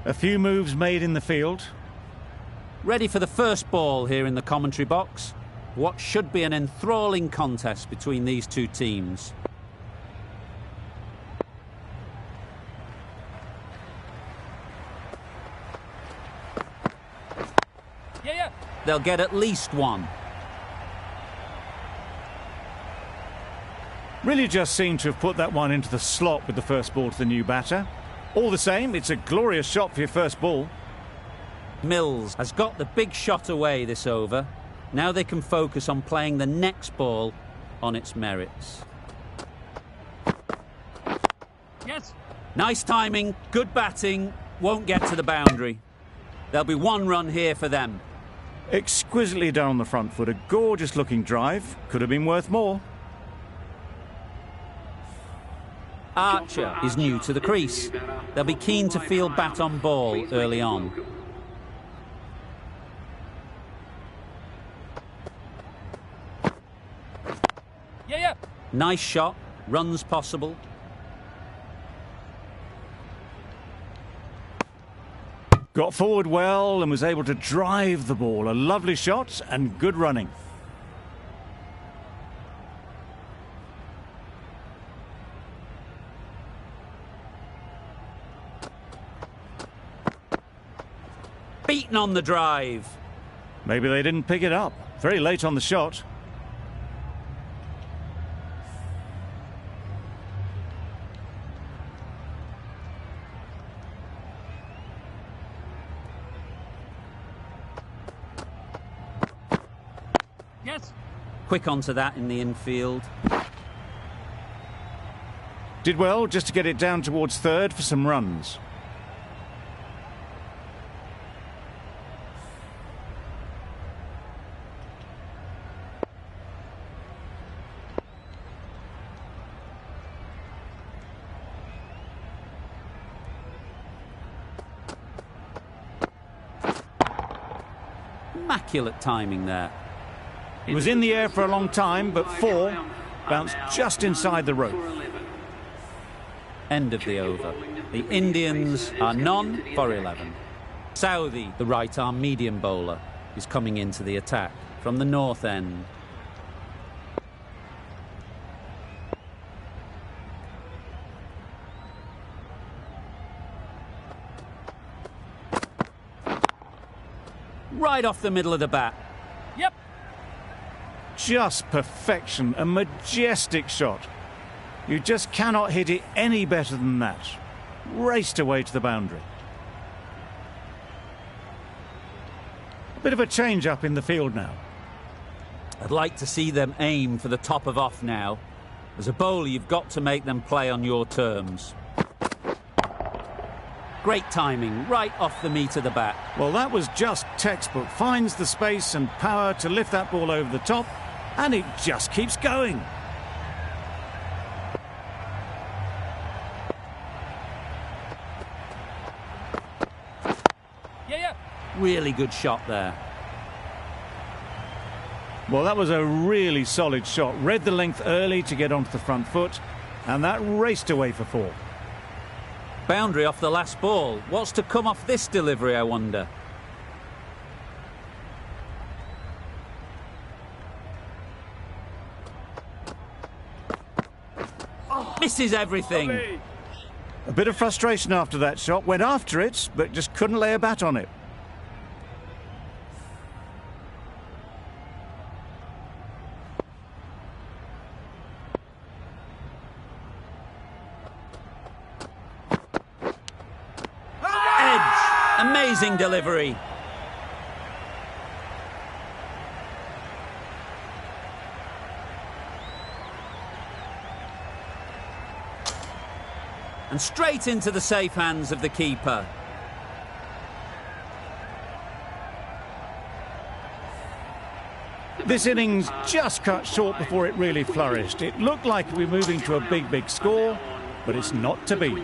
A few moves made in the field. Ready for the first ball here in the commentary box. What should be an enthralling contest between these two teams. They'll get at least one. Really just seemed to have put that one into the slot with the first ball to the new batter. All the same, it's a glorious shot for your first ball. Mills has got the big shot away this over. Now they can focus on playing the next ball on its merits. Yes. Nice timing, good batting, won't get to the boundary. There'll be one run here for them. Exquisitely done on the front foot, a gorgeous looking drive. Could have been worth more. Archer is new to the crease. They'll be keen to field bat on ball early on. Nice shot, runs possible. Got forward well and was able to drive the ball. A lovely shot and good running. Beaten on the drive. Maybe they didn't pick it up. Very late on the shot. Quick onto that in the infield. Did well just to get it down towards third for some runs. Immaculate timing there. It was in the air for a long time, but four bounced just inside the rope. End of the over. The Indians are none for 11. Southey, the right-arm medium bowler, is coming into the attack from the north end. Right off the middle of the bat. Yep. Just perfection, a majestic shot. You just cannot hit it any better than that. Raced away to the boundary. A bit of a change-up in the field now. I'd like to see them aim for the top of off now. As a bowler, you've got to make them play on your terms. Great timing, right off the meat of the bat. Well, that was just textbook. Finds the space and power to lift that ball over the top, and it just keeps going. Really good shot there. Well, that was a really solid shot. Read the length early to get onto the front foot, and that raced away for four. Boundary off the last ball. What's to come off this delivery, I wonder? Misses everything. A bit of frustration after that shot. Went after it, but just couldn't lay a bat on it. Amazing delivery. And straight into the safe hands of the keeper. This innings just cut short before it really flourished. It looked like we were moving to a big score, but it's not to be.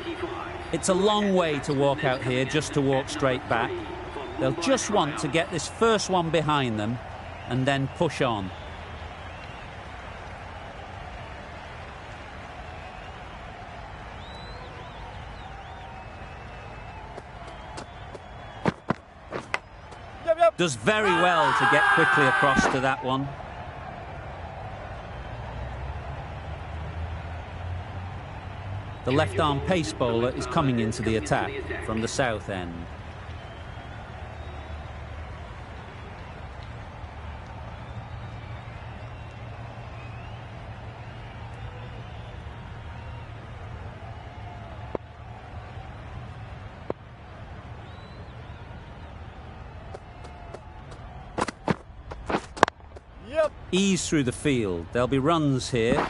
It's a long way to walk out here just to walk straight back. They'll just want to get this first one behind them and then push on. Does very well to get quickly across to that one. The left-arm pace bowler is coming into the attack from the south end. Ease through the field. There'll be runs here.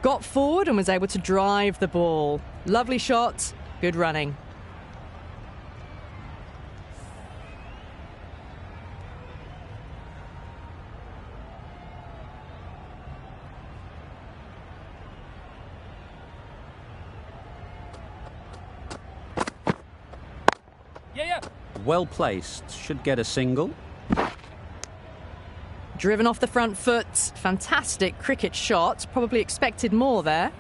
Got forward and was able to drive the ball. Lovely shot, good running. Yeah. Well placed. Should get a single. Driven off the front foot. Fantastic cricket shot. Probably expected more there.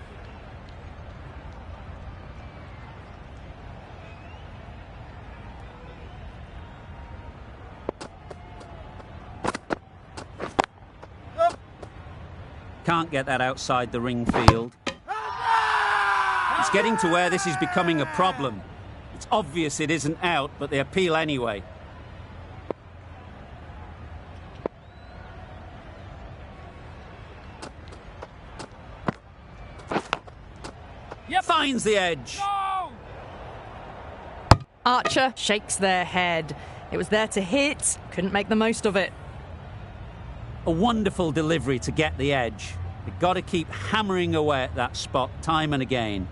Can't get that outside the ring field. It's getting to where this is becoming a problem. It's obvious it isn't out, but they appeal anyway. Finds the edge. No! Archer shakes their head. It was there to hit, couldn't make the most of it. A wonderful delivery to get the edge. They've got to keep hammering away at that spot time and again.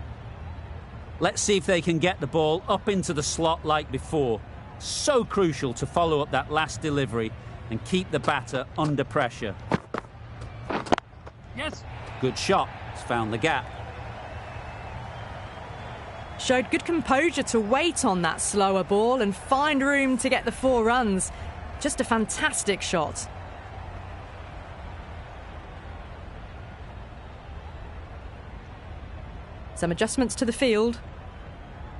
Let's see if they can get the ball up into the slot like before. So crucial to follow up that last delivery and keep the batter under pressure. Yes. Good shot. It's found the gap. Showed good composure to wait on that slower ball and find room to get the 4 runs. Just a fantastic shot. Some adjustments to the field.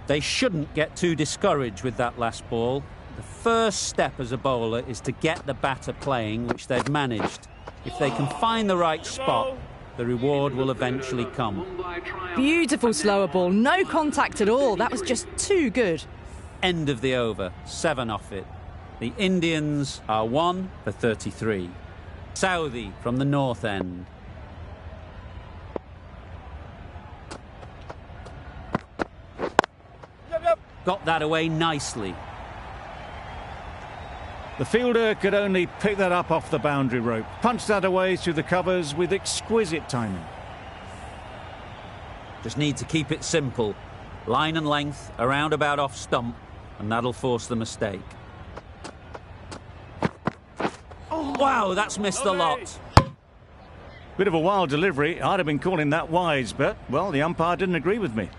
They shouldn't get too discouraged with that last ball. The first step as a bowler is to get the batter playing, which they've managed. If they can find the right spot, the reward will eventually come. Beautiful slower ball, no contact at all. That was just too good. End of the over, 7 off it. The Indians are 1 for 33. Southey from the north end. Got that away nicely. The fielder could only pick that up off the boundary rope. Punched that away through the covers with exquisite timing. Just need to keep it simple. Line and length, around about off stump, and that'll force the mistake. Wow, that's missed a lot. Bit of a wild delivery. I'd have been calling that wise, but, well, the umpire didn't agree with me.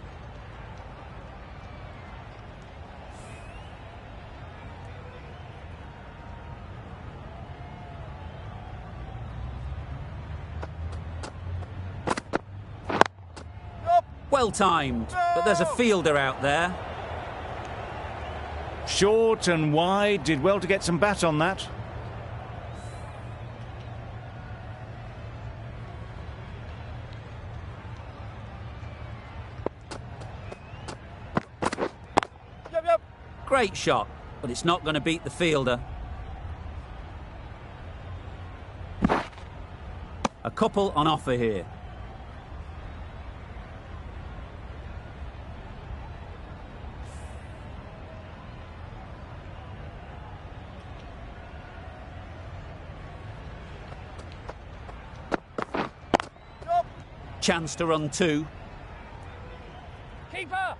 Well timed, but there's a fielder out there. Short and wide, did well to get some bat on that. Great shot, but it's not going to beat the fielder. A couple on offer here. Chance to run 2. Keeper!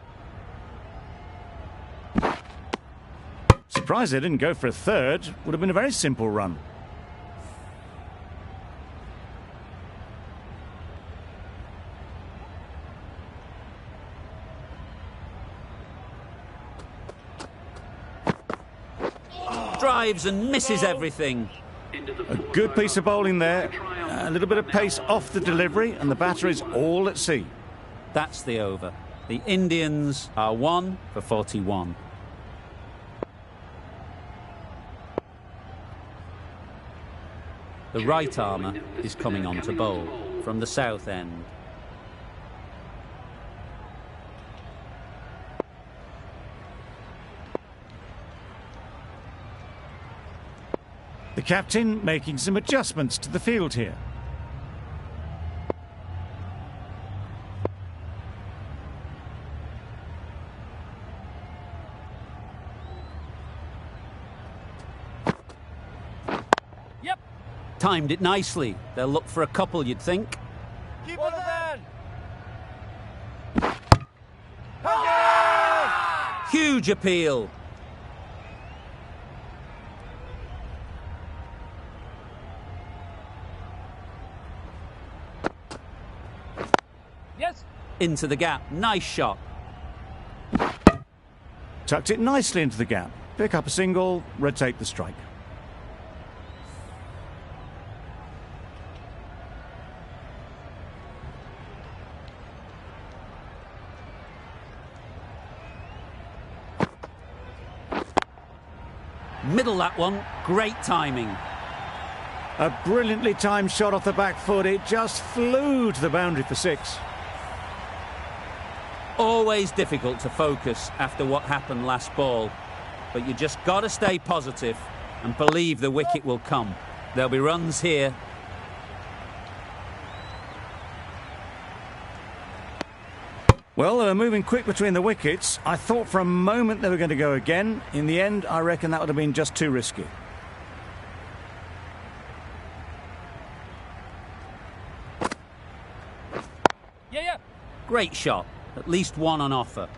Surprised they didn't go for a third. Would have been a very simple run. Drives and misses everything. A good piece of bowling there. A little bit of pace off the delivery, and the batter is all at sea. That's the over. The Indians are 1 for 41. The right armour is coming on to bowl from the south end. The captain making some adjustments to the field here. Yep. Timed it nicely. They'll look for a couple, you'd think. Keep it then. Huge appeal. Yes. Into the gap. Nice shot. Tucked it nicely into the gap. Pick up a single, rotate the strike. Middle that one. Great timing. A brilliantly timed shot off the back foot. It just flew to the boundary for 6. Always difficult to focus after what happened last ball, but you just got to stay positive and believe the wicket will come. There'll be runs here. Well, they were moving quick between the wickets. I thought for a moment they were going to go again. In the end, I reckon that would have been just too risky. Yeah. Great shot. At least one on offer.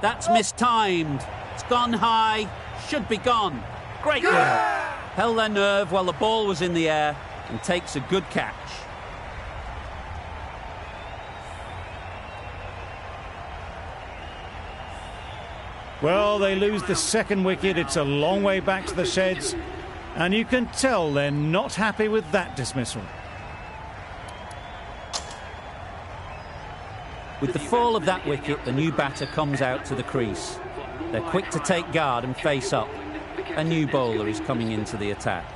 That's mistimed. It's gone high. Should be gone. Great work. Held their nerve while the ball was in the air and takes a good catch. Well, they lose the second wicket. It's a long way back to the sheds. And you can tell they're not happy with that dismissal. With the fall of that wicket, the new batter comes out to the crease. They're quick to take guard and face up. A new bowler is coming into the attack.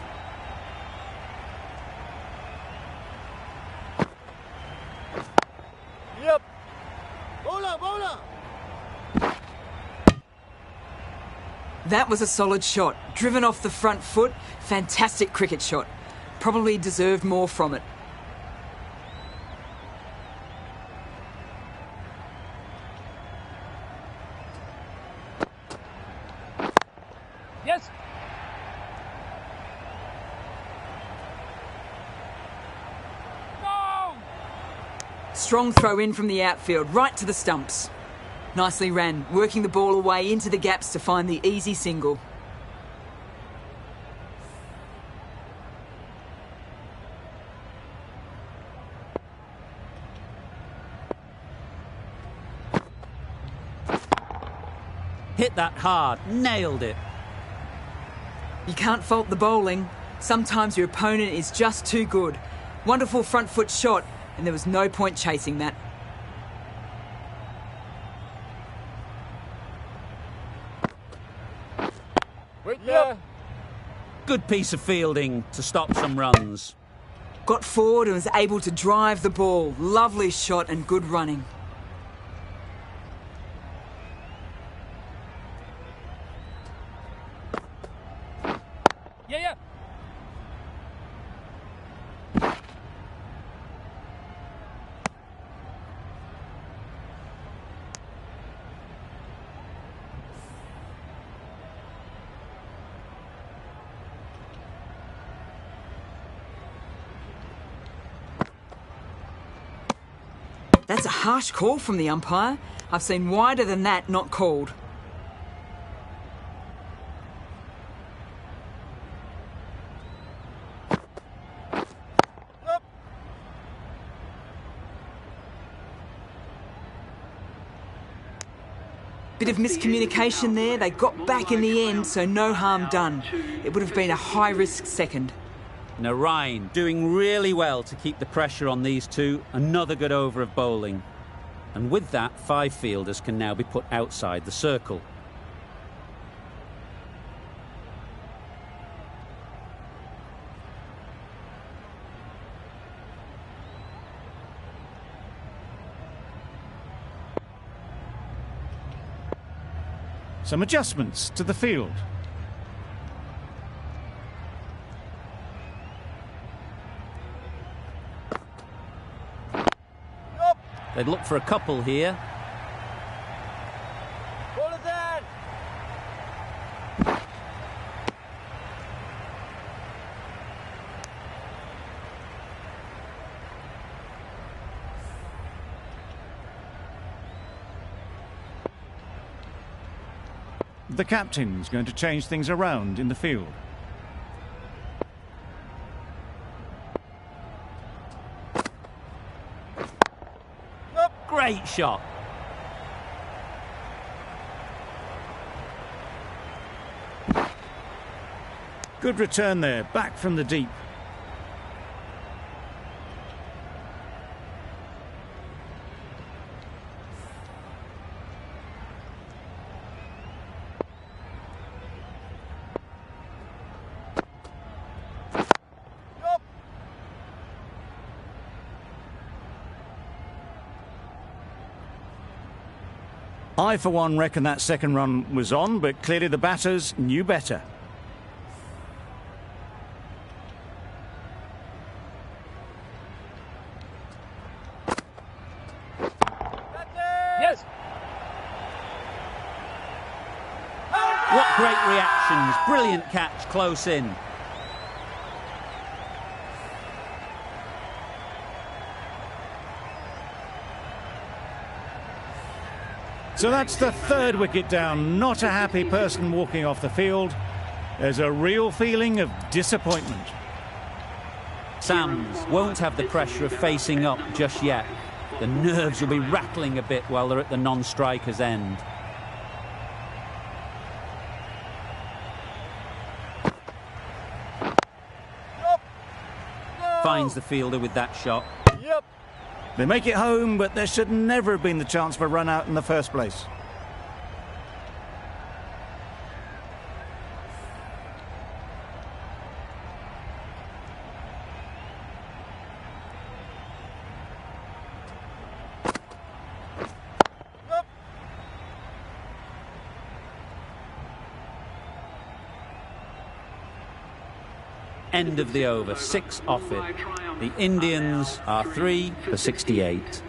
Yep. Bowler. That was a solid shot. Driven off the front foot. Fantastic cricket shot. Probably deserved more from it. Yes. No. Strong throw in from the outfield, right to the stumps. Nicely ran, working the ball away into the gaps to find the easy single. Hit that hard, nailed it. You can't fault the bowling. Sometimes your opponent is just too good. Wonderful front foot shot, and there was no point chasing that. Wait there. Good piece of fielding to stop some runs. Got forward and was able to drive the ball. Lovely shot and good running. Yeah. That's a harsh call from the umpire. I've seen wider than that not called. Bit of miscommunication there. They got back in the end, so no harm done. It would have been a high-risk second. Narine doing really well to keep the pressure on these two. Another good over of bowling. And with that, 5 fielders can now be put outside the circle. Some adjustments to the field. They'd look for a couple here. Ball is in. The captain's going to change things around in the field. Great shot. Good return there, back from the deep. I, for one, reckon that second run was on, but clearly the batters knew better. Yes. What great reactions. Brilliant catch close in. So that's the 3rd wicket down. Not a happy person walking off the field. There's a real feeling of disappointment. Sams won't have the pressure of facing up just yet. The nerves will be rattling a bit while they're at the non-striker's end. Finds the fielder with that shot. Yep. They make it home, but there should never have been the chance for a run out in the first place. End of the over, 6 off it. The Indians are 3 for 68.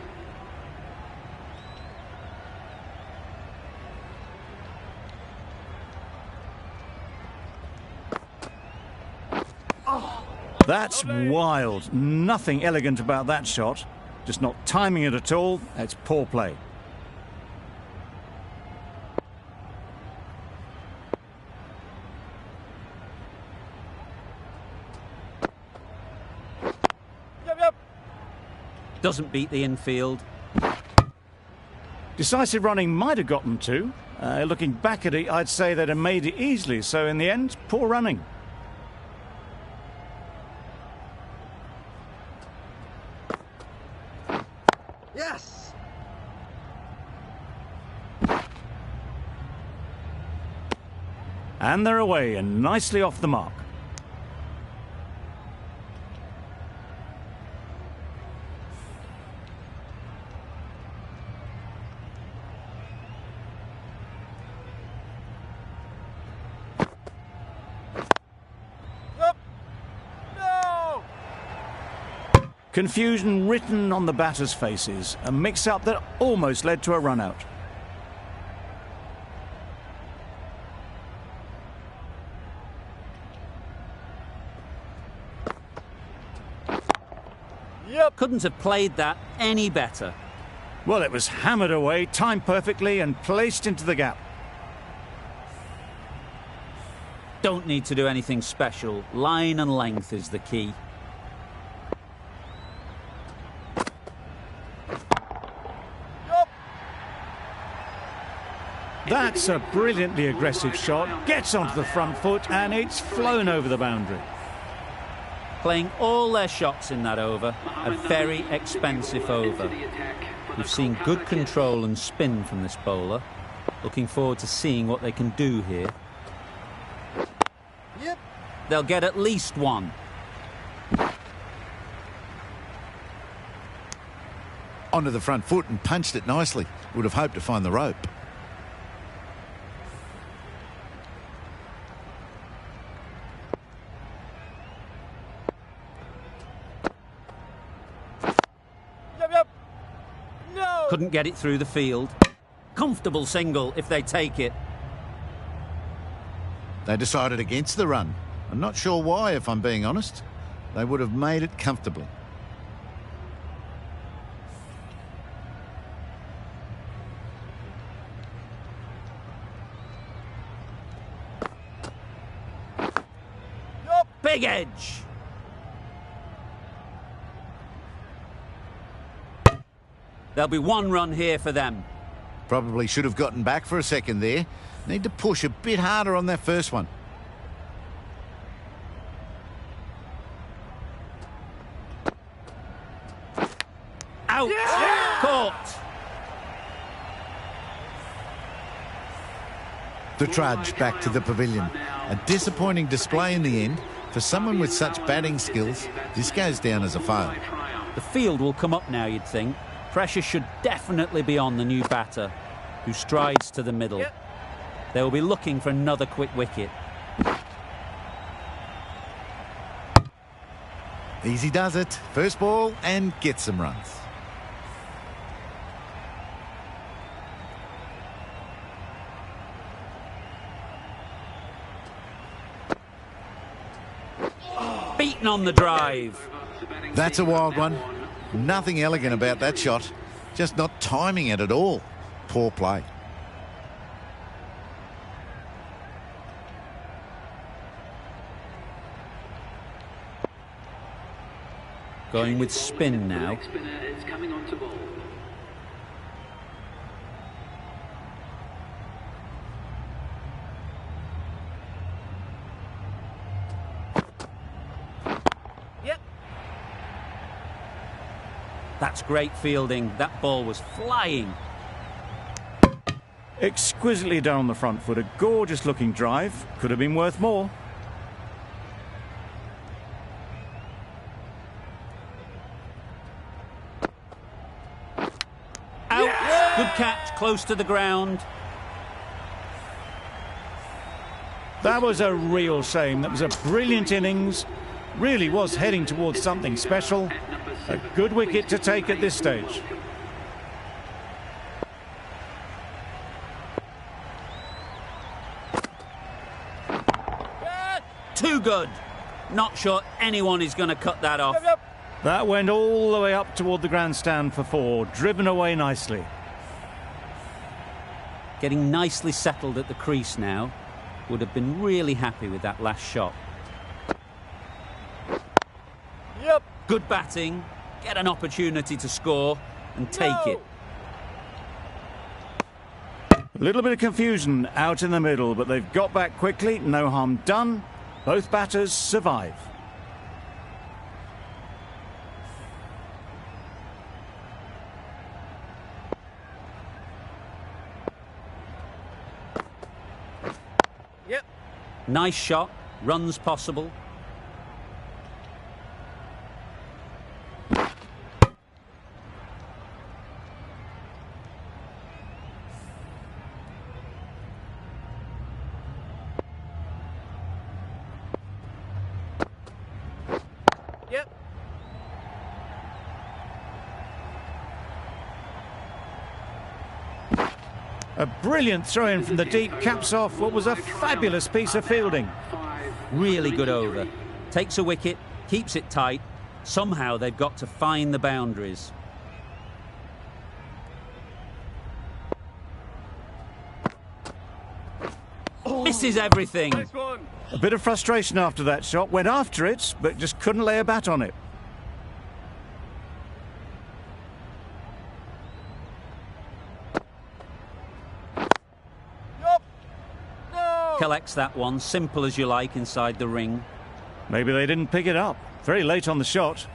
That's wild. Nothing elegant about that shot. Just not timing it at all. It's poor play. Doesn't beat the infield. Decisive running might have got them to. Looking back at it, I'd say they'd have made it easily. So in the end, poor running. Yes. And they're away and nicely off the mark. Confusion written on the batters' faces, a mix-up that almost led to a run-out. Yep. Couldn't have played that any better. Well, it was hammered away, timed perfectly and placed into the gap. Don't need to do anything special. Line and length is the key. That's a brilliantly aggressive shot. Gets onto the front foot and it's flown over the boundary. Playing all their shots in that over, a very expensive over. We've seen good control and spin from this bowler. Looking forward to seeing what they can do here. Yep. They'll get at least one. Onto the front foot and punched it nicely. Would have hoped to find the rope. Yep. No. Couldn't get it through the field. Comfortable single if they take it. They decided against the run. I'm not sure why, if I'm being honest. They would have made it comfortably. Big edge. There'll be one run here for them. Probably should have gotten back for a second there. Need to push a bit harder on that first one. Out. Yeah! Caught. The trudge back to the pavilion. A disappointing display in the end. For someone with such batting skills, this goes down as a fail. The field will come up now, you'd think. Pressure should definitely be on the new batter, who strides to the middle. Yep. They will be looking for another quick wicket. Easy does it. First ball and gets some runs. Beaten on the drive. That's a wild one. Nothing elegant about that shot. Just not timing it at all. Poor play. Going with spin now. Yep. That's great fielding. That ball was flying. Exquisitely done on the front foot. A gorgeous looking drive. Could have been worth more. Out. Good catch, close to the ground. That was a real shame. That was a brilliant innings. Really was heading towards something special. A good wicket to take at this stage. Too good. Not sure anyone is going to cut that off. Yep. That went all the way up toward the grandstand for four. Driven away nicely. Getting nicely settled at the crease now. Would have been really happy with that last shot. Yep. Good batting. Get an opportunity to score and take it. A little bit of confusion out in the middle, but they've got back quickly. No harm done. Both batters survive. Yep. Nice shot. Runs possible. Yep. A brilliant throw-in from the deep caps off what was a fabulous piece of fielding. Really good over. Takes a wicket, keeps it tight. Somehow they've got to find the boundaries. Misses everything. Nice one. A bit of frustration after that shot. Went after it, but just couldn't lay a bat on it. collects that one, simple as you like, inside the ring. Maybe they didn't pick it up. Very late on the shot.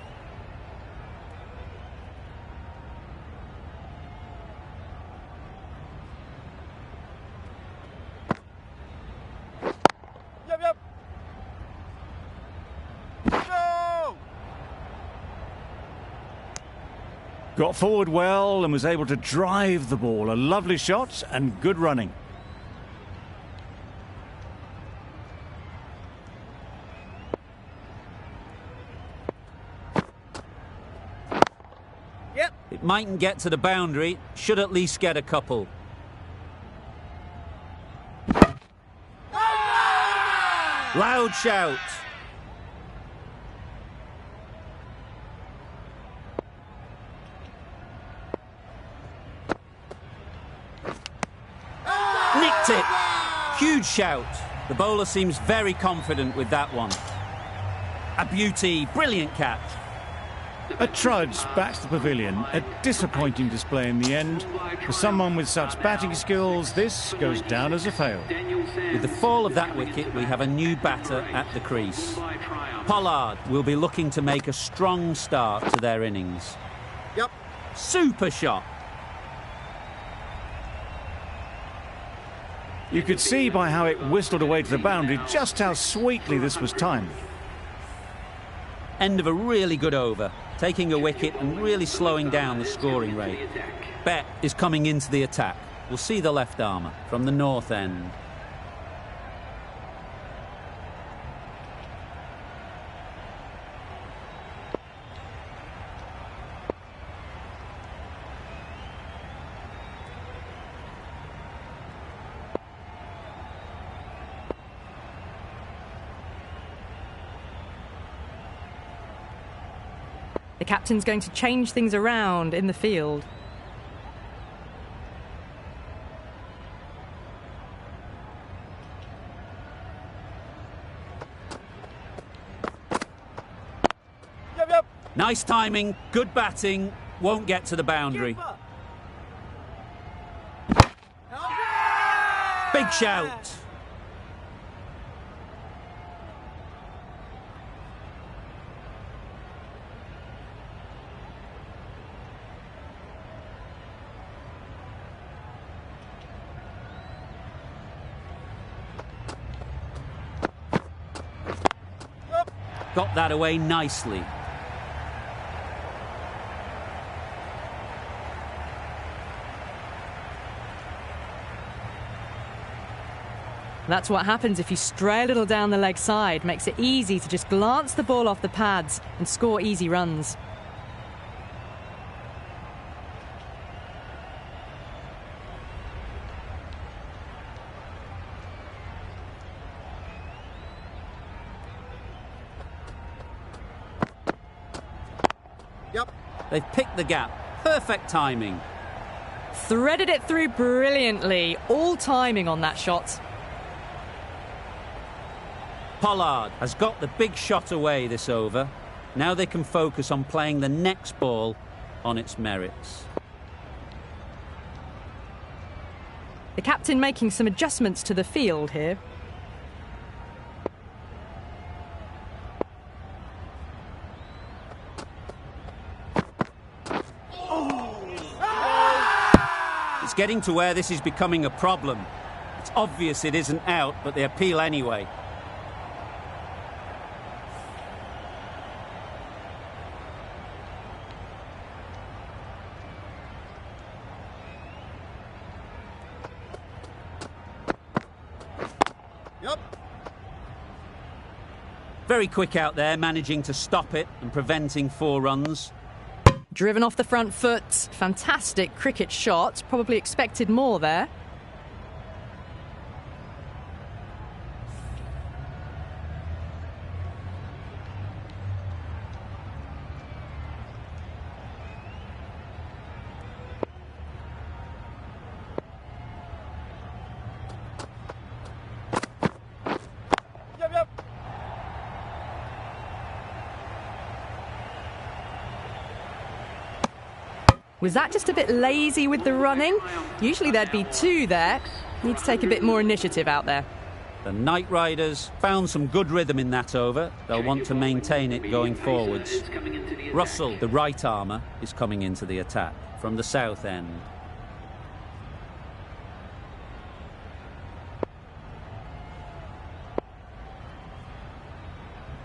Yep, yep. No! Got forward well and was able to drive the ball. A lovely shot and good running. Yep. It mightn't get to the boundary, should at least get a couple. Loud shout. Nicked it. Huge shout. The bowler seems very confident with that one. A beauty, brilliant catch. A trudge back to the pavilion. A disappointing display in the end. For someone with such batting skills, this goes down as a fail. With the fall of that wicket, we have a new batter at the crease. Pollard will be looking to make a strong start to their innings. Yep. Super shot. You could see by how it whistled away to the boundary just how sweetly this was timed. End of a really good over, taking a wicket and really slowing down the scoring rate. Bett is coming into the attack. We'll see the left armour from the north end. The captain's going to change things around in the field. Yep, yep. Nice timing, good batting, won't get to the boundary. Big shout. Got that away nicely. That's what happens if you stray a little down the leg side. Makes it easy to just glance the ball off the pads and score easy runs. Yep. They've picked the gap. Perfect timing. Threaded it through brilliantly. All timing on that shot. Pollard has got the big shot away this over. Now they can focus on playing the next ball on its merits. The captain making some adjustments to the field here. It's getting to where this is becoming a problem. It's obvious it isn't out, but they appeal anyway. Yep. Very quick out there, managing to stop it and preventing 4 runs. Driven off the front foot. Fantastic cricket shot. Probably expected more there. Yep, yep. Was that just a bit lazy with the running? Usually there'd be 2 there. Need to take a bit more initiative out there. The Knight Riders found some good rhythm in that over. They'll want to maintain it going forwards. Russell, the right armour, is coming into the attack from the south end.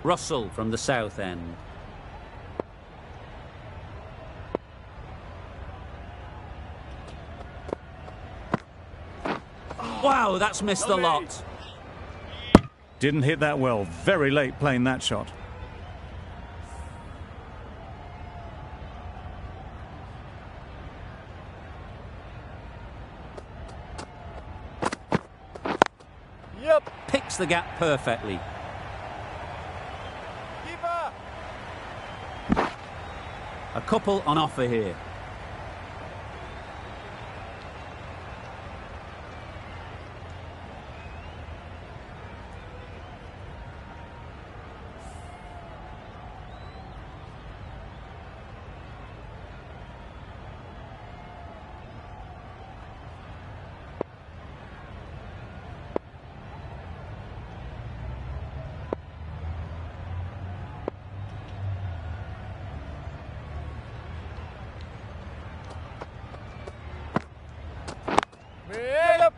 Russell from the south end. Wow, that's missed a lot. Didn't hit that well. Very late playing that shot. Yep. Picks the gap perfectly. Keeper. A couple on offer here. Yep.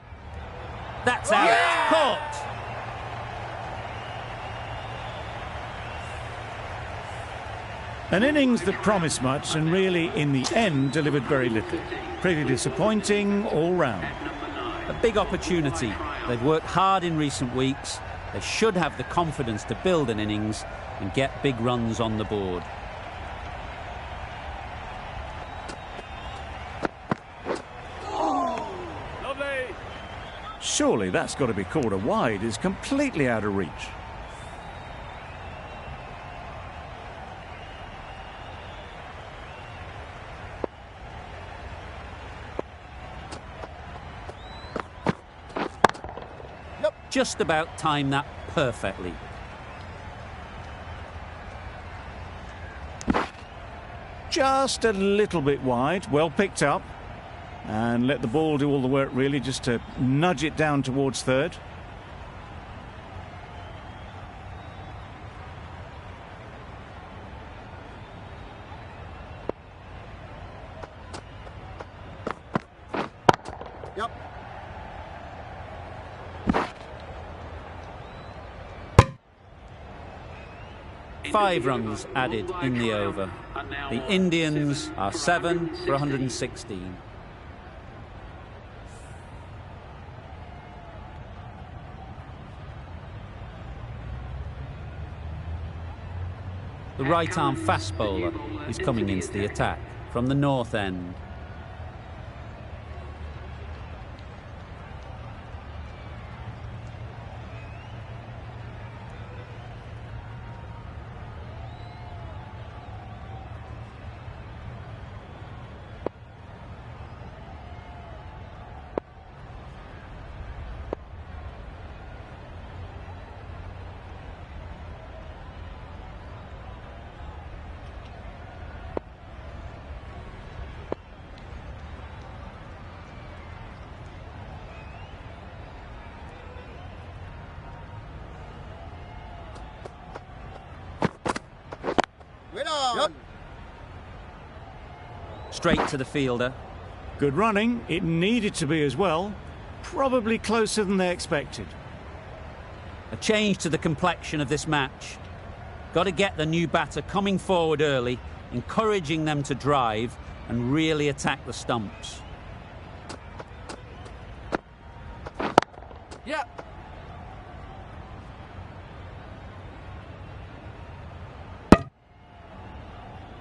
That's out. Caught. An innings that promised much and really, in the end, delivered very little. Pretty disappointing all round. A big opportunity. They've worked hard in recent weeks. They should have the confidence to build an innings and get big runs on the board. Surely that's got to be called a wide. It's completely out of reach. Just about timed that perfectly. Just a little bit wide. Well picked up. And let the ball do all the work, really, just to nudge it down towards third. Yep. 5 runs added in the over. The Indians are 7 for 116. The right-arm fast bowler is coming into the attack from the north end. Yep. Straight to the fielder. Good running. It needed to be as well. Probably closer than they expected. A change to the complexion of this match. Got to get the new batter coming forward early, encouraging them to drive and really attack the stumps. Yep.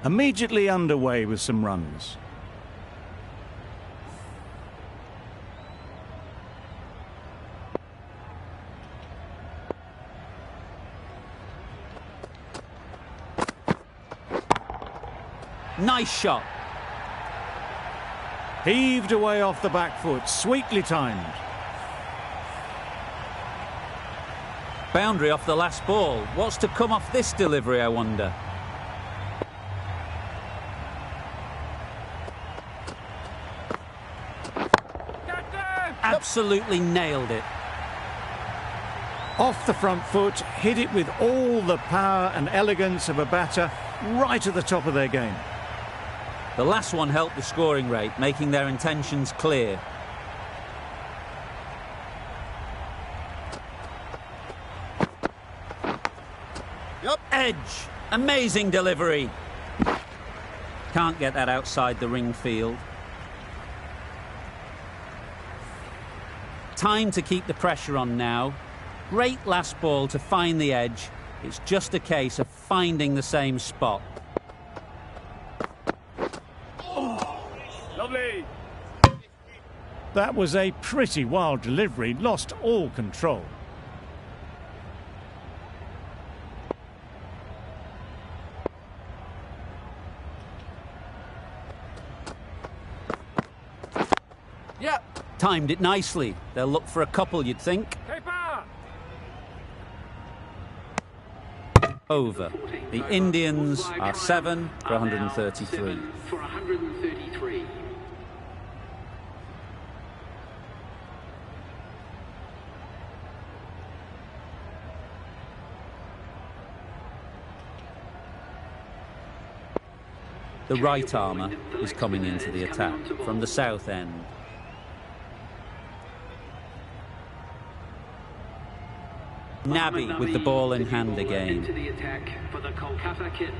Immediately underway with some runs. Nice shot. Heaved away off the back foot, sweetly timed. Boundary off the last ball. What's to come off this delivery, I wonder? Absolutely nailed it. Off the front foot, hit it with all the power and elegance of a batter, right at the top of their game. The last one helped the scoring rate, making their intentions clear. Yep. Edge. Amazing delivery. Can't get that outside the ring field. Time to keep the pressure on now. Great last ball to find the edge. It's just a case of finding the same spot. Lovely. That was a pretty wild delivery, lost all control. Yep. Timed it nicely. They'll look for a couple, you'd think. Keeper. Over. The Indians are 7 for 133. The right armour is coming into the attack from the south end. Nabi with the ball in hand again. Into the attack for the Kolkata Kids.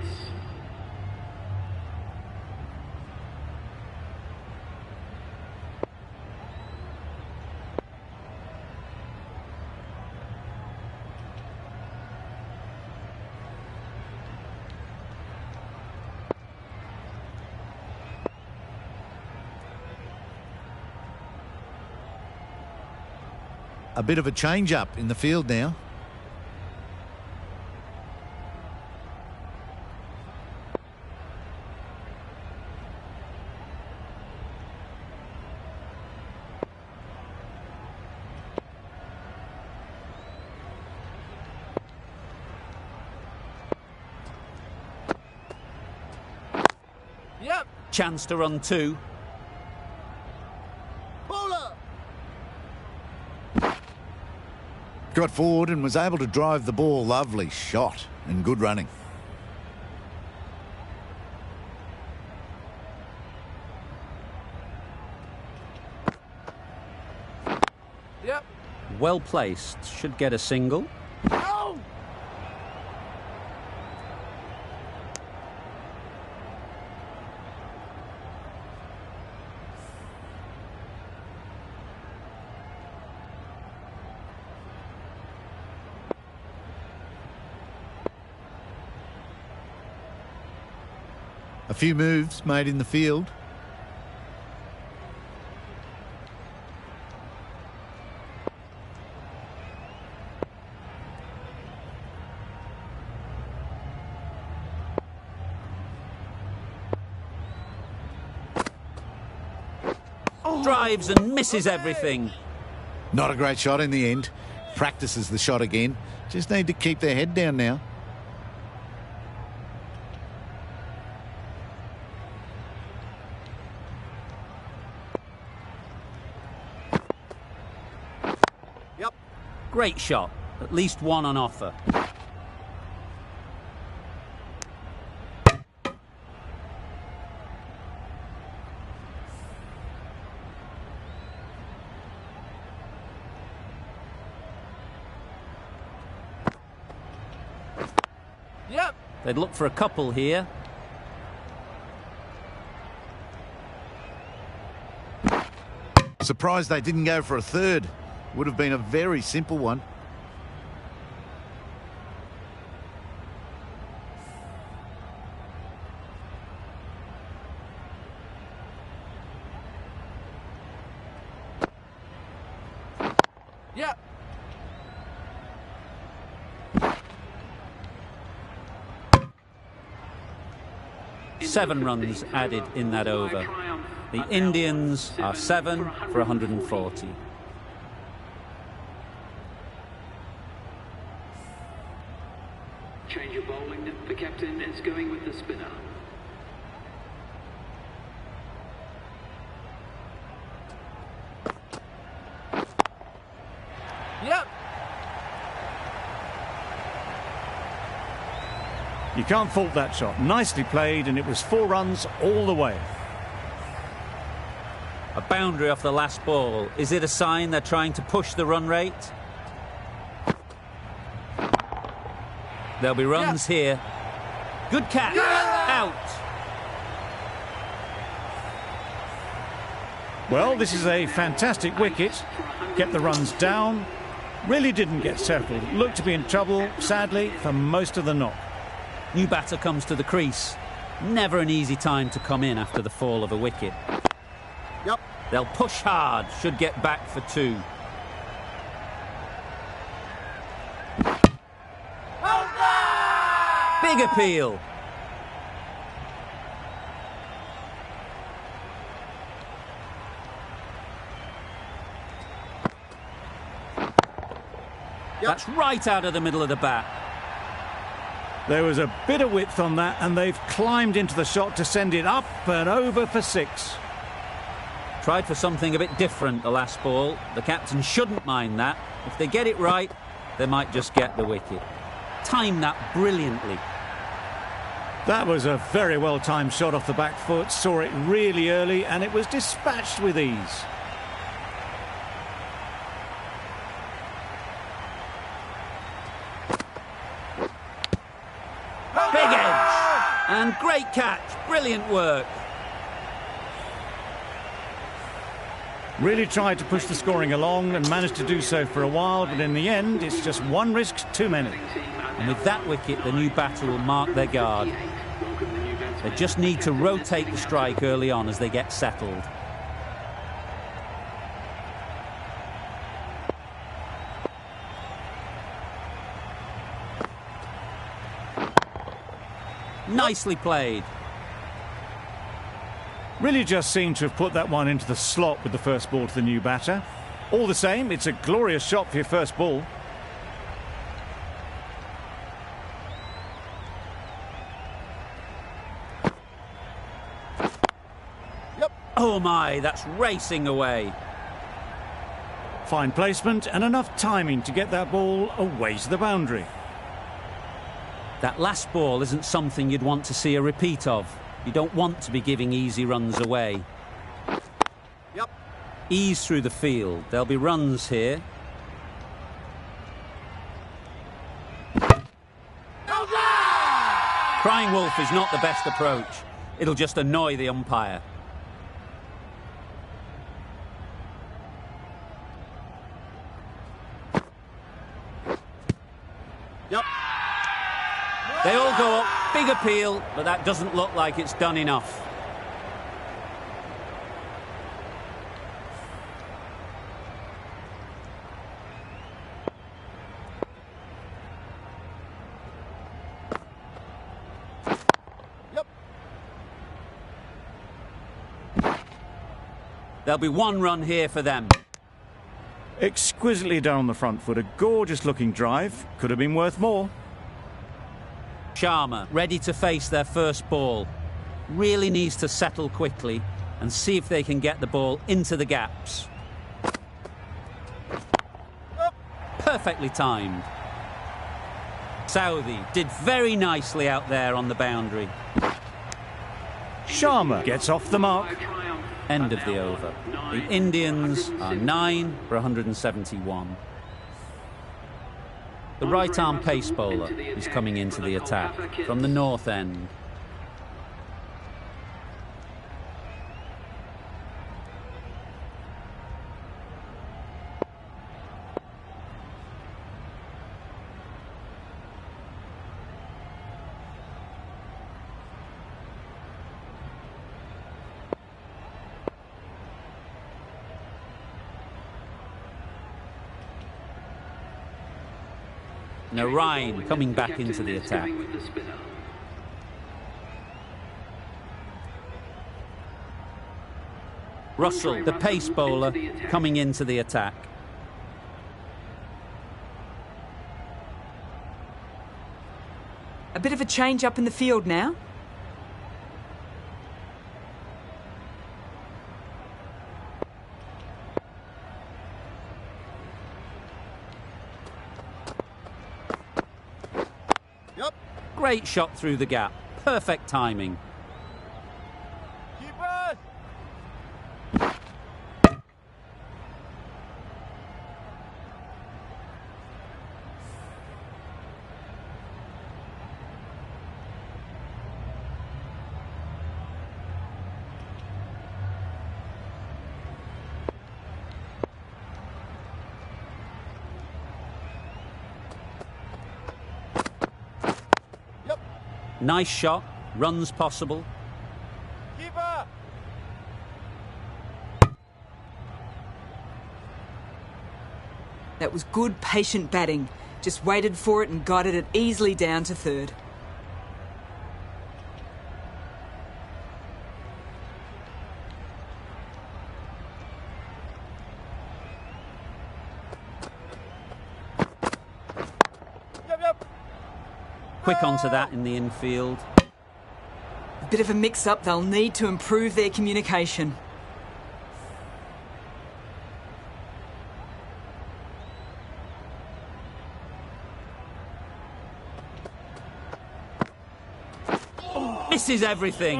A bit of a change-up in the field now. Yep. Chance to run two. Bowler. Got forward and was able to drive the ball. Lovely shot and good running. Yep. Well placed. Should get a single. Oh. A few moves made in the field. Drives and misses everything. Not a great shot in the end. Practices the shot again. Just need to keep their head down now. Yep. Great shot. At least one on offer. Yep. They'd look for a couple here. Surprised they didn't go for a third. Would have been a very simple one. Yep. 7 runs added in that over. The Indians are 7 for 140. Change of bowling. The captain is going with the spinner. Yep. You can't fault that shot. Nicely played, and it was 4 runs all the way. A boundary off the last ball. Is it a sign they're trying to push the run rate? There'll be runs here. Good catch. Out. Well, this is a fantastic wicket. Kept the runs down. Really didn't get settled. Looked to be in trouble, sadly, for most of the knock. New batter comes to the crease. Never an easy time to come in after the fall of a wicket. Yep. They'll push hard. Should get back for 2. Big appeal. That's right out of the middle of the bat. There was a bit of width on that, and they've climbed into the shot to send it up and over for 6. Tried for something a bit different the last ball. The captain shouldn't mind that. If they get it right, they might just get the wicket. Timed that brilliantly. That was a very well-timed shot off the back foot. Saw it really early, and it was dispatched with ease. Big edge. And great catch. Brilliant work. Really tried to push the scoring along and managed to do so for a while, but in the end, it's just 1 risk too many. And with that wicket, the new batter will mark their guard. They just need to rotate the strike early on as they get settled. Nicely played. Really just seemed to have put that one into the slot with the first ball to the new batter. All the same, it's a glorious shot for your first ball. Oh my, that's racing away. Fine placement and enough timing to get that ball away to the boundary. That last ball isn't something you'd want to see a repeat of. You don't want to be giving easy runs away. Yep. Ease through the field. There'll be runs here. Crying wolf is not the best approach. It'll just annoy the umpire. Yep. They all go up. Big appeal, but that doesn't look like it's done enough. Yep. There'll be 1 run here for them. Exquisitely done on the front foot. A gorgeous looking drive. Could have been worth more. Sharma ready to face their first ball. Really needs to settle quickly and see if they can get the ball into the gaps. Perfectly timed. Southey did very nicely out there on the boundary. Sharma gets off the mark. End of the over. The Indians are 9 for 171. The right-arm pace bowler is coming into the attack from the north end. Narain coming back into the attack. Russell, the pace bowler, coming into the attack. A bit of a change up in the field now. Great shot through the gap. Perfect timing. Nice shot, runs possible. Keeper! That was good, patient batting. Just waited for it and guided it easily down to third. Quick onto that in the infield. A bit of a mix-up, they'll need to improve their communication. Misses everything.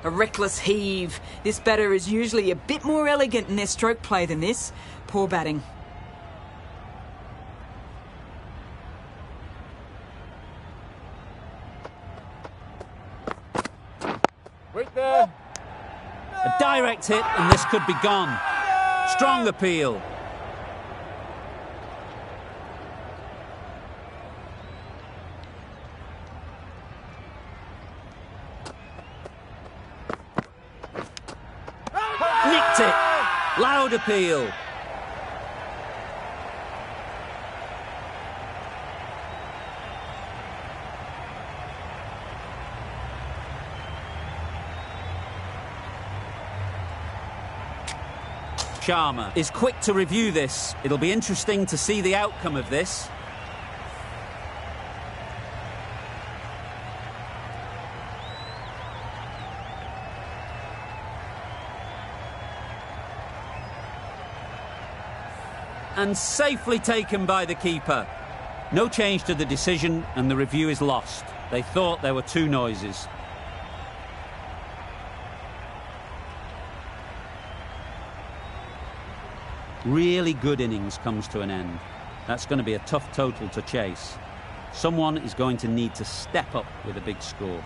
A reckless heave. This batter is usually a bit more elegant in their stroke play than this. Poor batting. Wait there! A direct hit and this could be gone. Strong appeal. Nicked it. Loud appeal. Sharma is quick to review this. It'll be interesting to see the outcome of this. And safely taken by the keeper. No change to the decision and the review is lost. They thought there were two noises. Really good innings comes to an end. That's going to be a tough total to chase. Someone is going to need to step up with a big score.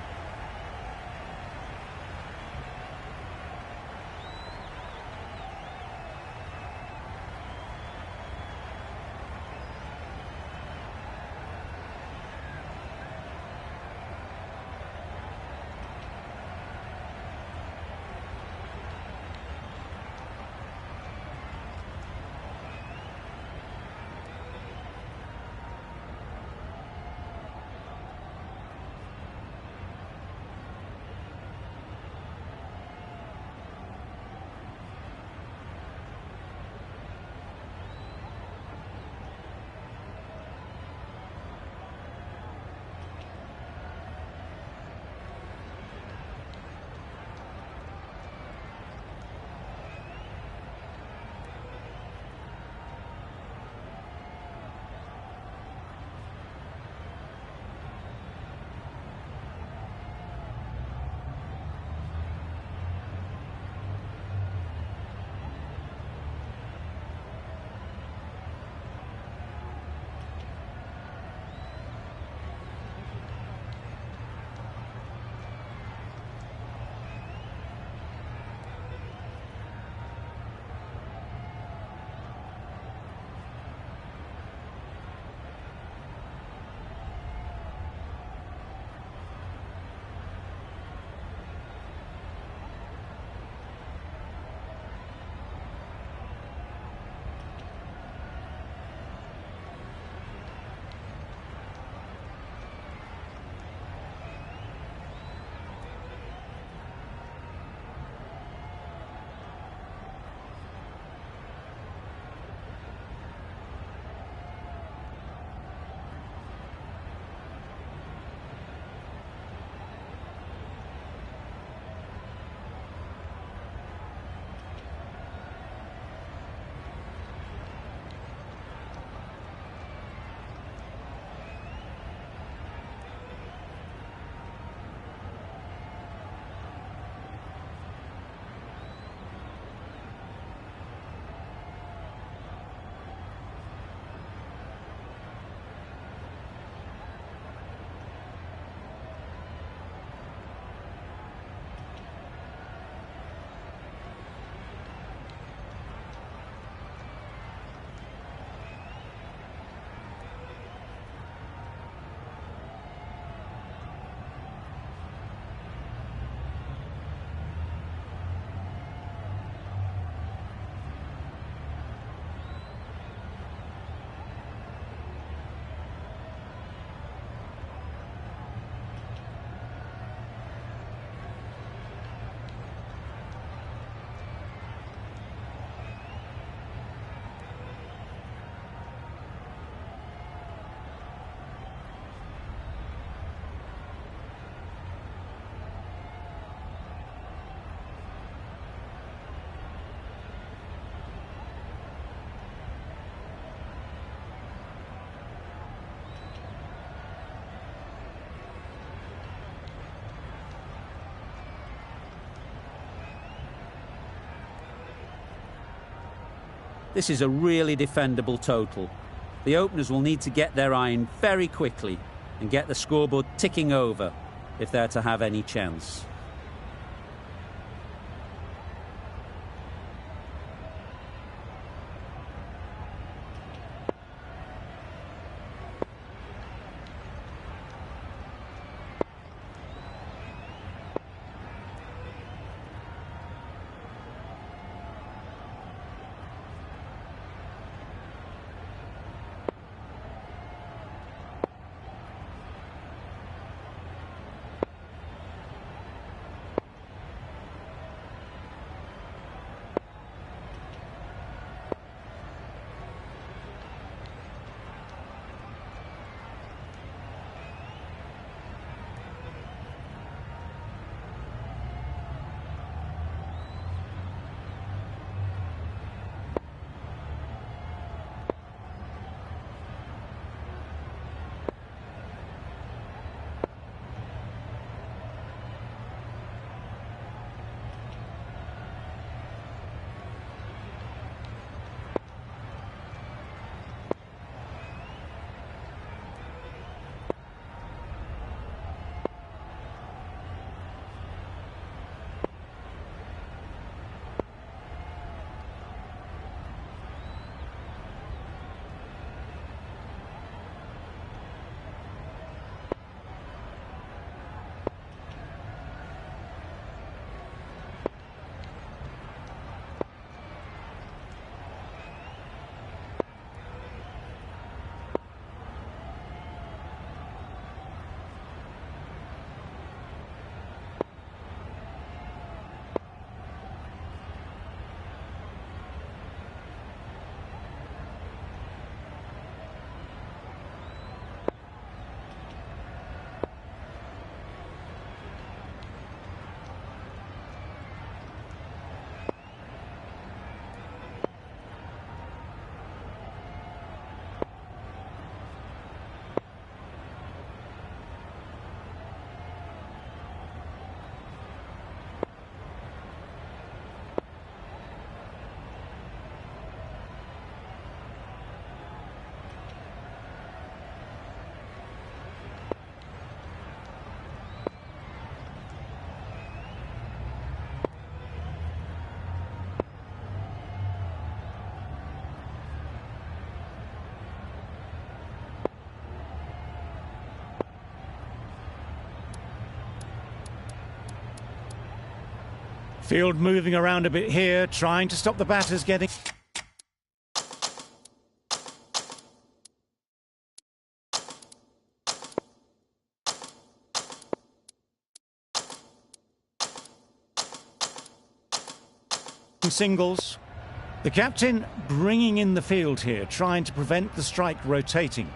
This is a really defendable total. The openers will need to get their iron very quickly and get the scoreboard ticking over if they're to have any chance. Field moving around a bit here, trying to stop the batters getting... singles. The captain bringing in the field here, trying to prevent the strike rotating.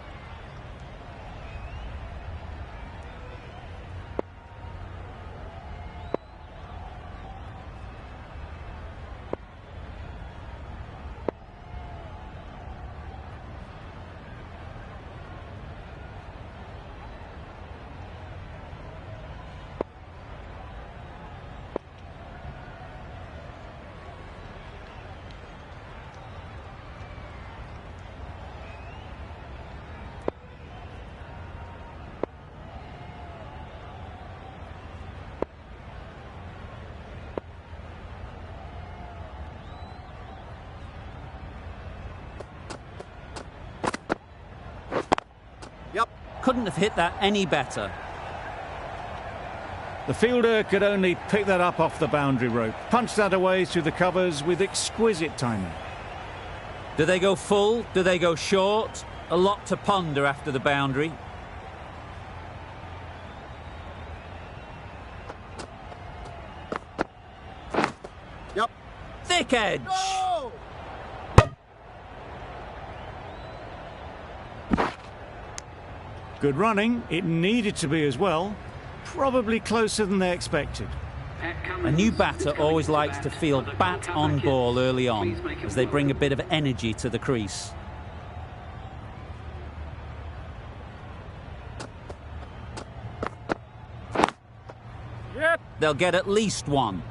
Couldn't have hit that any better. The fielder could only pick that up off the boundary rope, punch that away through the covers with exquisite timing. Do they go full? Do they go short? A lot to ponder after the boundary. Yep. Thick edge. Go! Good running. It needed to be as well. Probably closer than they expected. A new batter always likes to feel bat on ball early on, as they bring a bit of energy to the crease. Yep. They'll get at least one.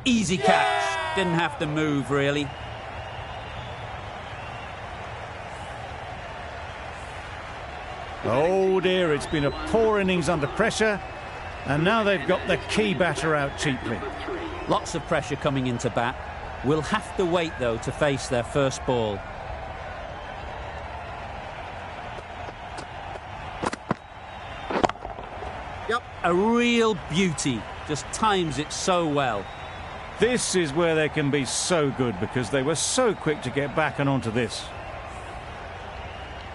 Easy catch. Didn't have to move, really. Oh dear, it's been a poor innings under pressure, and now they've got the key batter out cheaply. Lots of pressure coming into bat. We'll have to wait, though, to face their first ball. Yep. A real beauty. Just times it so well. This is where they can be so good, because they were so quick to get back and onto this.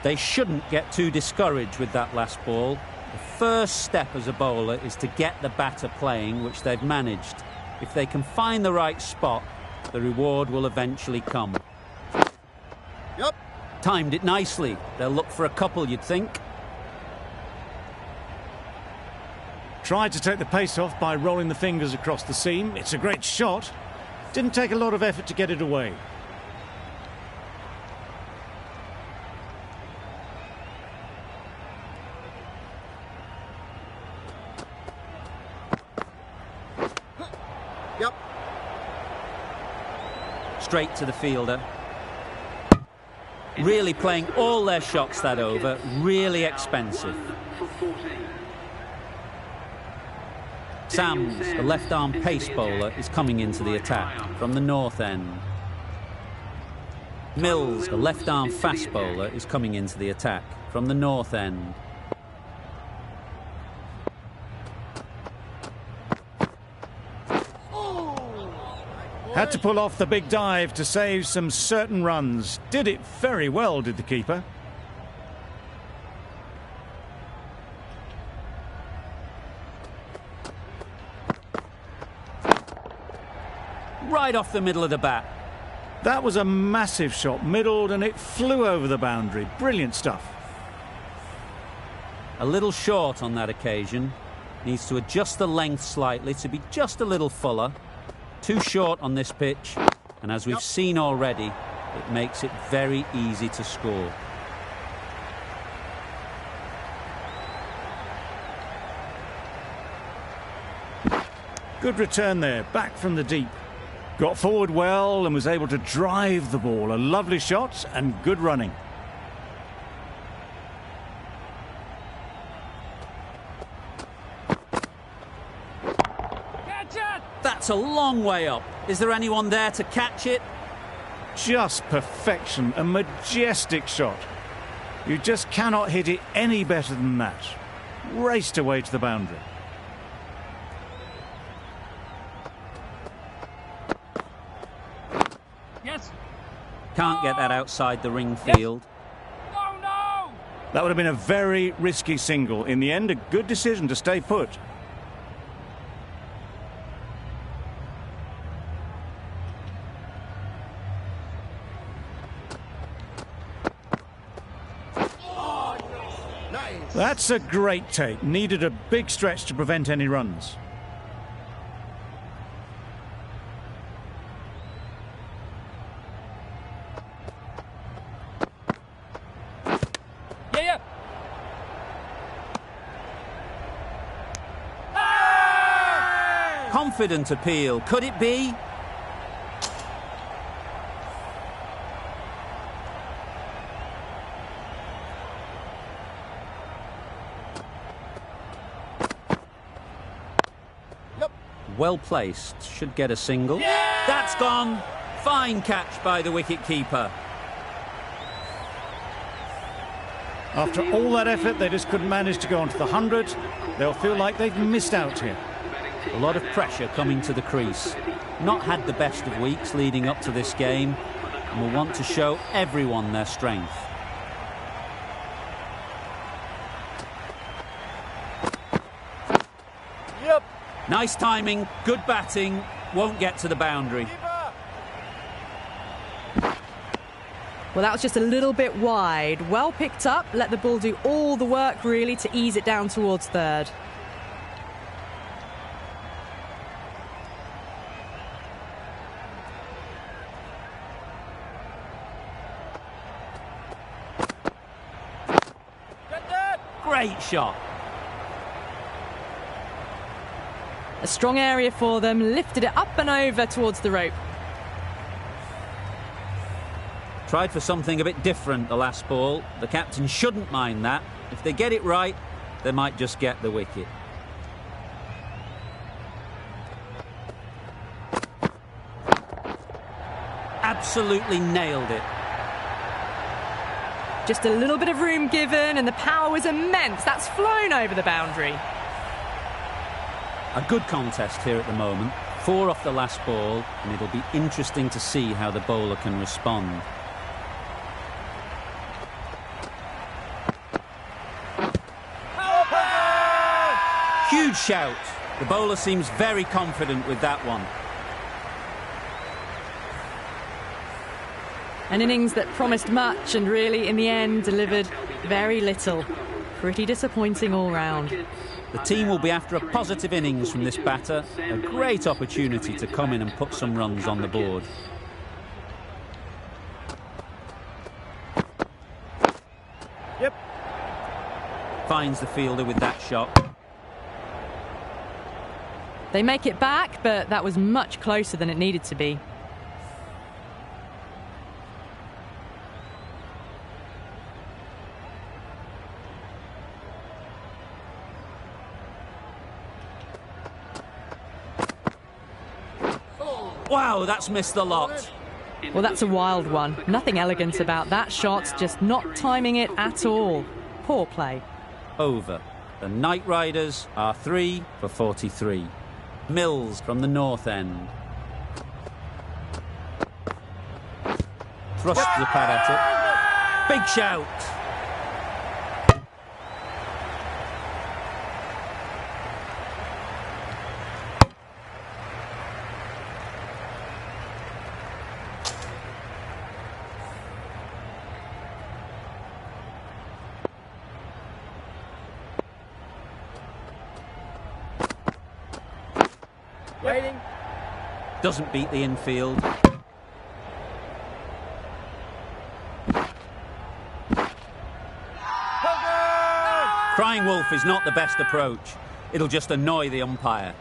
They shouldn't get too discouraged with that last ball. The first step as a bowler is to get the batter playing, which they've managed. If they can find the right spot, the reward will eventually come. Yep. Timed it nicely. They'll look for a couple, you'd think. Tried to take the pace off by rolling the fingers across the seam. It's a great shot. Didn't take a lot of effort to get it away. Yep. Straight to the fielder. Really playing all their shots that over. Really expensive. For 14. Sams, the left-arm pace bowler, is coming into the attack from the north end. Mills, the left-arm fast bowler, is coming into the attack from the north end. Had to pull off the big dive to save some certain runs. Did it very well, did the keeper. Right off the middle of the bat. That was a massive shot, middled, and it flew over the boundary. Brilliant stuff. A little short on that occasion. Needs to adjust the length slightly to be just a little fuller. Too short on this pitch, and as we've seen already, it makes it very easy to score. Good return there, back from the deep. Got forward well and was able to drive the ball. A lovely shot and good running. That's a long way up. Is there anyone there to catch it? Just perfection, a majestic shot. You just cannot hit it any better than that. Raced away to the boundary. Yes. Can't get that outside the ring field. No, no. That would have been a very risky single. In the end, a good decision to stay put. That's a great take. Needed a big stretch to prevent any runs. Yeah. Confident appeal. Could it be? Well placed, should get a single. Yeah! That's gone. Fine catch by the wicket-keeper. After all that effort, they just couldn't manage to go onto the 100. They'll feel like they've missed out here. A lot of pressure coming to the crease. Not had the best of weeks leading up to this game, and will want to show everyone their strength. Yep. Nice timing, good batting, won't get to the boundary. Well, that was just a little bit wide. Well picked up, let the ball do all the work, really, to ease it down towards third. Great shot. A strong area for them, lifted it up and over towards the rope. Tried for something a bit different the last ball. The captain shouldn't mind that. If they get it right, they might just get the wicket. Absolutely nailed it. Just a little bit of room given, and the power was immense. That's flown over the boundary. A good contest here at the moment. 4 off the last ball, and it'll be interesting to see how the bowler can respond. Huge shout. The bowler seems very confident with that one. An innings that promised much and really, in the end, delivered very little. Pretty disappointing all round. The team will be after a positive innings from this batter. A great opportunity to come in and put some runs on the board. Yep. Finds the fielder with that shot. They make it back, but that was much closer than it needed to be. Wow, that's missed the lot. Well, that's a wild one. Nothing elegant about that shot, just not timing it at all. Poor play. Over. The Knight Riders are 3 for 43. Mills from the north end. Thrust the pad at it. Big shout. Waiting. Doesn't beat the infield. Crying wolf is not the best approach. It'll just annoy the umpire.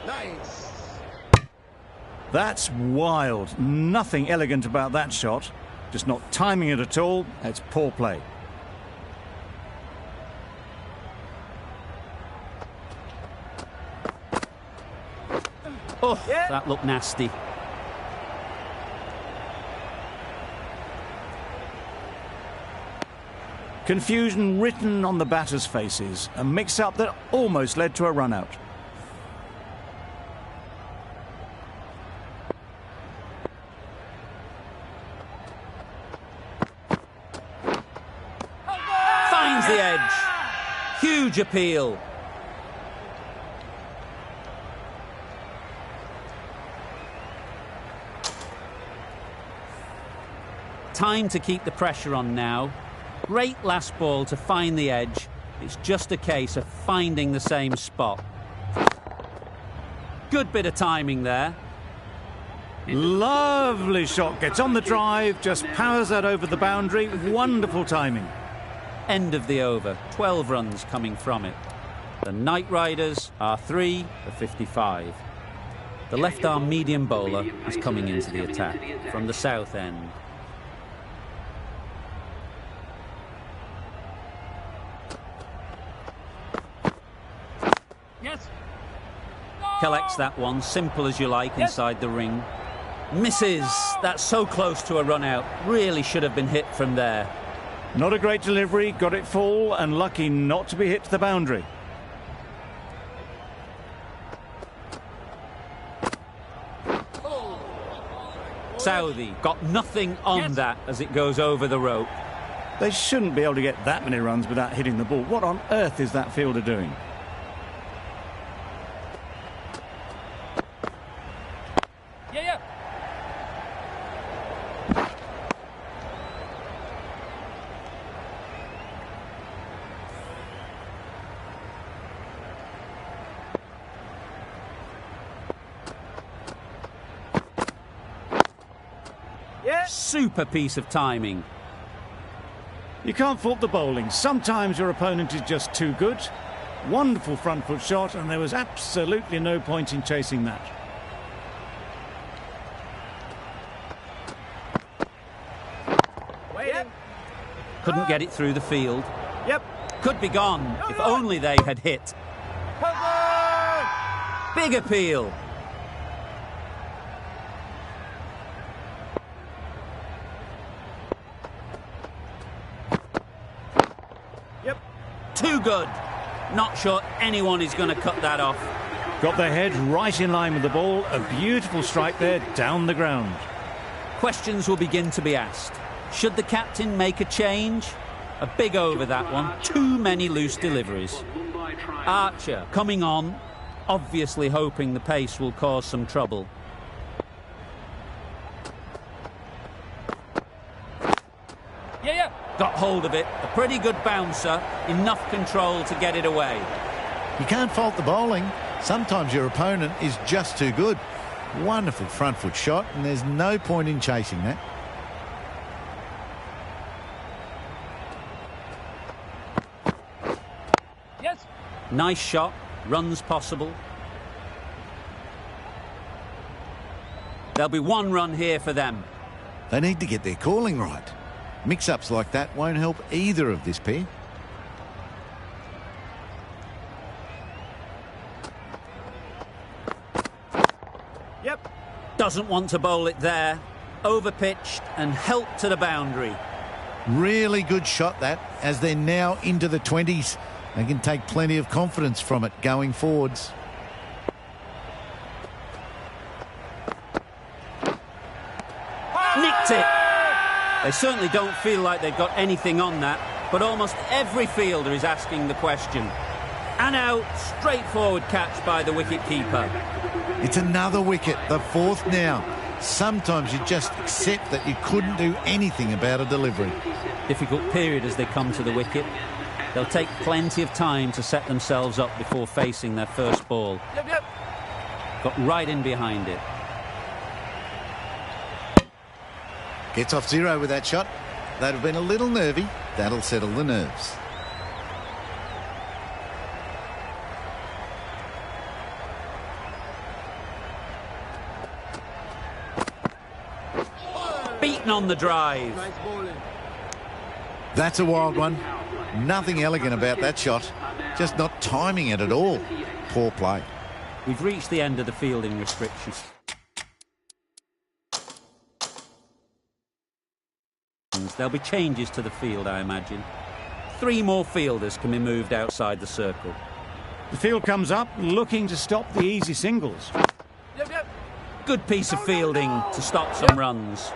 Nice. That's wild. Nothing elegant about that shot. Just not timing it at all. It's poor play. Oh, that looked nasty. Confusion written on the batters' faces. A mix-up that almost led to a run-out. Finds the edge. Huge appeal. Time to keep the pressure on now. Great last ball to find the edge. It's just a case of finding the same spot. Good bit of timing there. Lovely shot. Gets on the drive, just powers that over the boundary. Wonderful timing. End of the over. 12 runs coming from it. The Knight Riders are 3 for 55. The left-arm medium bowler is coming into the attack from the south end. Yes. Collects that one, simple as you like, inside the ring. Misses. That's so close to a run out. Really should have been hit from there. Not a great delivery, got it full and lucky not to be hit to the boundary. Southey got nothing on that as it goes over the rope. They shouldn't be able to get that many runs without hitting the ball. What on earth is that fielder doing? Yeah. Super piece of timing. You can't fault the bowling. Sometimes your opponent is just too good. Wonderful front foot shot, and there was absolutely no point in chasing that. Couldn't get it through the field. Yep. Could be gone if only they had hit. Cover! Big appeal. Yep. Too good. Not sure anyone is going to cut that off. Got their head right in line with the ball. A beautiful strike there down the ground. Questions will begin to be asked. Should the captain make a change? A big over that one. Too many loose deliveries. Archer coming on, obviously hoping the pace will cause some trouble. Yeah, yeah. Got hold of it. A pretty good bouncer. Enough control to get it away. You can't fault the bowling. Sometimes your opponent is just too good. Wonderful front foot shot, and there's no point in chasing that. Yes. Nice shot. Runs possible. There'll be one run here for them. They need to get their calling right. Mix-ups like that won't help either of this pair. Yep. Doesn't want to bowl it there. Overpitched and helped to the boundary. Really good shot that, as they're now into the 20s. They can take plenty of confidence from it going forwards. Nicked it. They certainly don't feel like they've got anything on that, but almost every fielder is asking the question. And out, straightforward catch by the wicket-keeper. It's another wicket, the fourth now. Sometimes you just accept that you couldn't do anything about a delivery. Difficult period as they come to the wicket. They'll take plenty of time to set themselves up before facing their first ball. Yep, yep. Got right in behind it. Gets off zero with that shot. They'd have been a little nervy. That'll settle the nerves. Beaten on the drive. Nice bowling. That's a wild one. Nothing elegant about that shot. Just not timing it at all. Poor play. We've reached the end of the fielding restrictions. There'll be changes to the field, I imagine. 3 more fielders can be moved outside the circle. The field comes up, looking to stop the easy singles. Yep, yep. Good piece of fielding to stop some runs.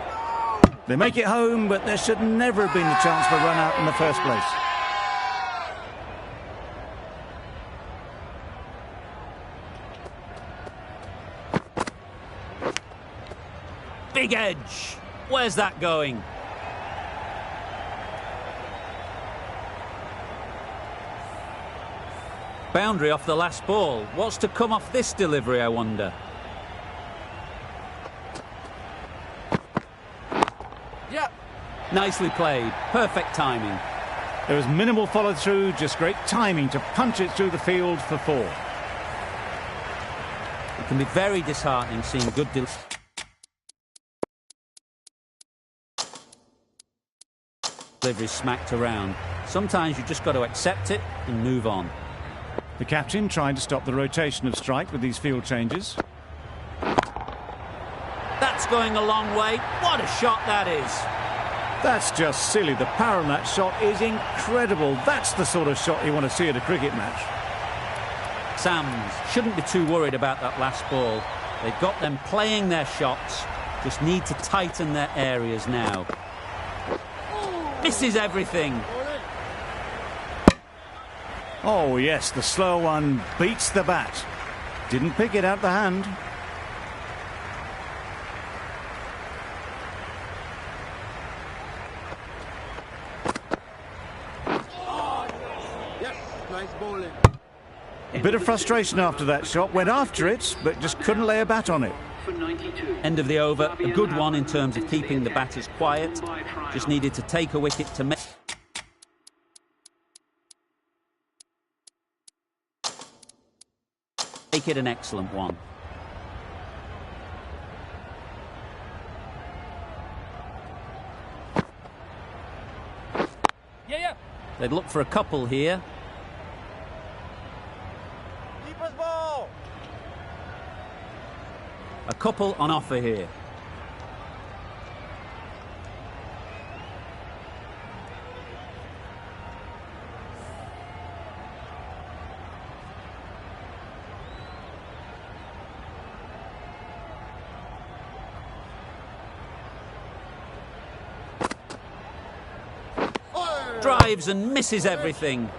They make it home, but there should never have been a chance for a run out in the first place. Big edge. Where's that going? Boundary off the last ball. What's to come off this delivery, I wonder? Yeah. Nicely played. Perfect timing. There was minimal follow-through, just great timing to punch it through the field for 4. It can be very disheartening seeing good deliveries smacked around. Sometimes you've just got to accept it and move on. The captain trying to stop the rotation of strike with these field changes. That's going a long way. What a shot that is. That's just silly. The power on that shot is incredible. That's the sort of shot you want to see at a cricket match. Sams shouldn't be too worried about that last ball. They've got them playing their shots. Just need to tighten their areas now. Misses everything. Oh, yes, the slow one beats the bat. Didn't pick it out the hand. Yes. Nice bowling. A bit of frustration after that shot. Went after it, but just couldn't lay a bat on it. For 92. End of the over. A good one in terms of keeping the batters quiet. Just needed to take a wicket to make it an excellent one. They'd look for a couple here. Keeper's ball. A couple on offer here. Drives and misses everything.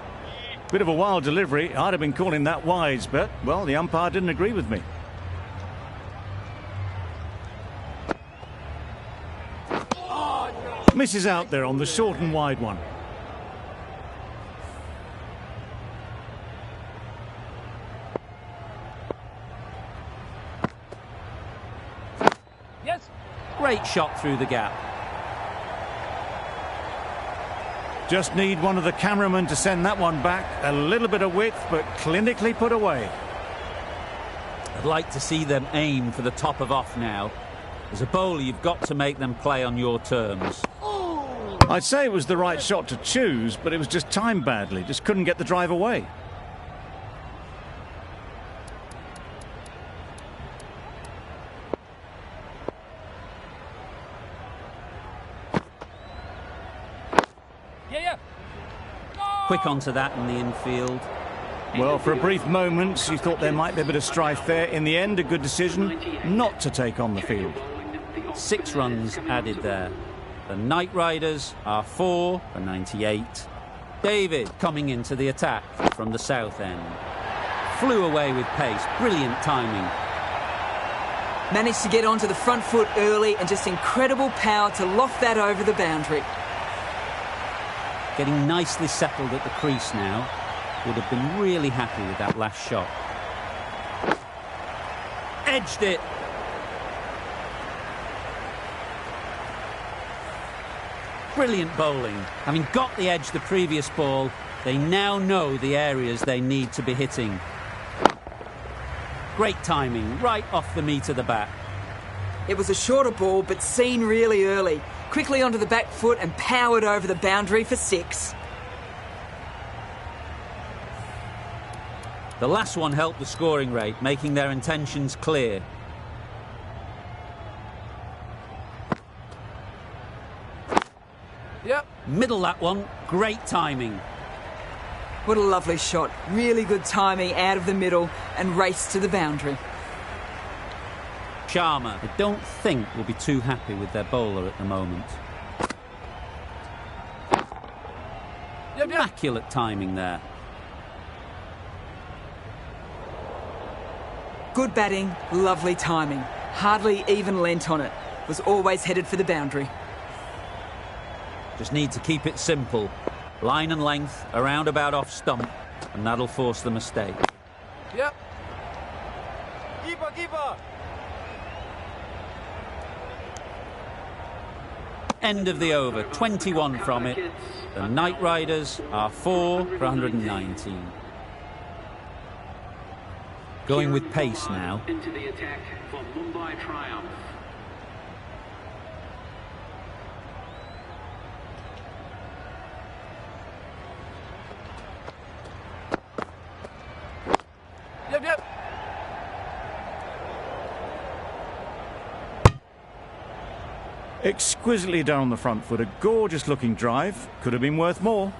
Bit of a wild delivery. I'd have been calling that wise, but, well, the umpire didn't agree with me. Misses out there on the short and wide one. Yes. Great shot through the gap. Just need one of the cameramen to send that one back. A little bit of width, but clinically put away. I'd like to see them aim for the top of off now. As a bowler, you've got to make them play on your terms. I'd say it was the right shot to choose, but it was just timed badly. Just couldn't get the drive away. Quick onto that in the infield. Well, for a brief moment, you thought there might be a bit of strife there. In the end, a good decision not to take on the field. 6 runs added there. The Knight Riders are 4 for 98. David coming into the attack from the south end. Flew away with pace. Brilliant timing. Managed to get onto the front foot early and just incredible power to loft that over the boundary. Getting nicely settled at the crease now. Would have been really happy with that last shot. Edged it. Brilliant bowling. Having got the edge the previous ball, they now know the areas they need to be hitting. Great timing, right off the meat of the bat. It was a shorter ball, but seen really early. Quickly onto the back foot and powered over the boundary for 6. The last one helped the scoring rate, making their intentions clear. Yep. Middle that one, great timing. What a lovely shot. Really good timing out of the middle and race to the boundary. Sharma, I don't think will be too happy with their bowler at the moment. Immaculate timing there. Good batting, lovely timing. Hardly even lent on it. Was always headed for the boundary. Just need to keep it simple. Line and length, around about off stump, and that'll force the mistake. Yep. Keeper. End of the over, 21 from it. The Knight Riders are 4 for 119. Going with pace now. Into the attack for Mumbai triumph. Yep. Exquisitely done on the front foot. A gorgeous looking drive. Could have been worth more.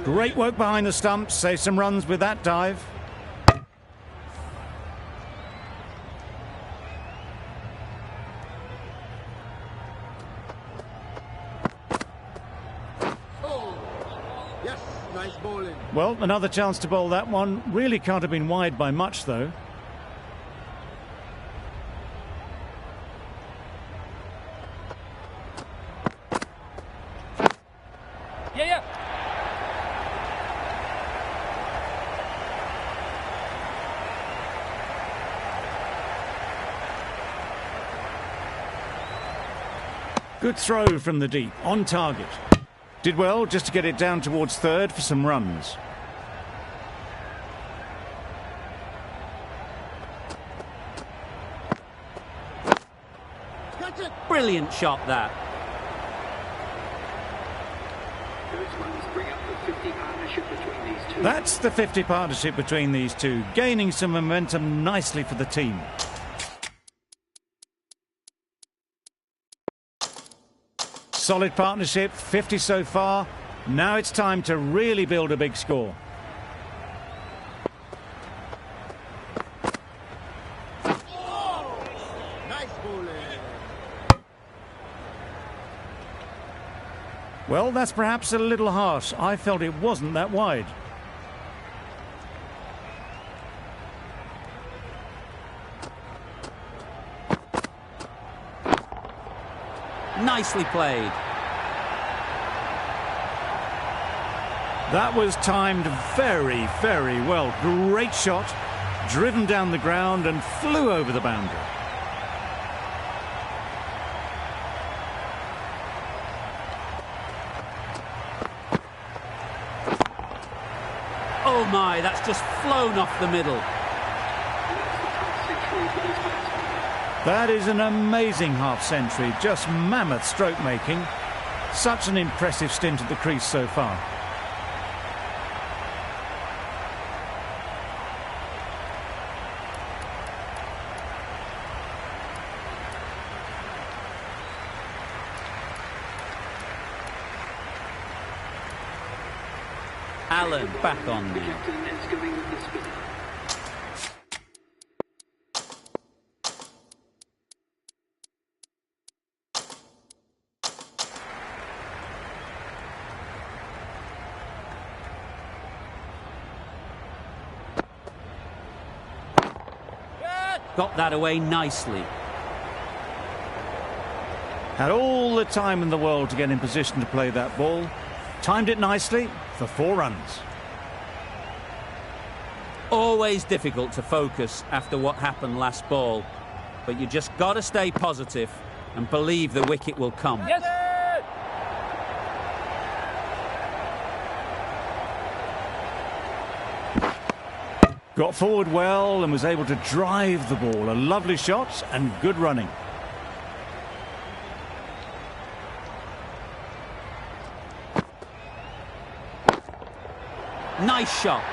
Great work behind the stumps. Save some runs with that dive. Yes, nice bowling. Well, another chance to bowl that one. Really can't have been wide by much, though. Yeah. Good throw from the deep, on target. Did well just to get it down towards third for some runs. Brilliant shot, that. Those runs bring up the 50 partnership between these two. That's the 50 partnership between these two, gaining some momentum nicely for the team. Solid partnership, 50 so far. Now it's time to really build a big score. Well, that's perhaps a little harsh. I felt it wasn't that wide. Nicely played. That was timed very, very well. Great shot, driven down the ground and flew over the boundary. Oh my, that's just flown off the middle. That is an amazing half-century, just mammoth stroke making. Such an impressive stint at the crease so far. Allen back on now. Captain is going with the spinner. Got that away nicely. Had all the time in the world to get in position to play that ball. Timed it nicely for 4 runs. Always difficult to focus after what happened last ball, but you just got to stay positive and believe the wicket will come. Yes! Got forward well and was able to drive the ball. A lovely shot and good running. Nice shot.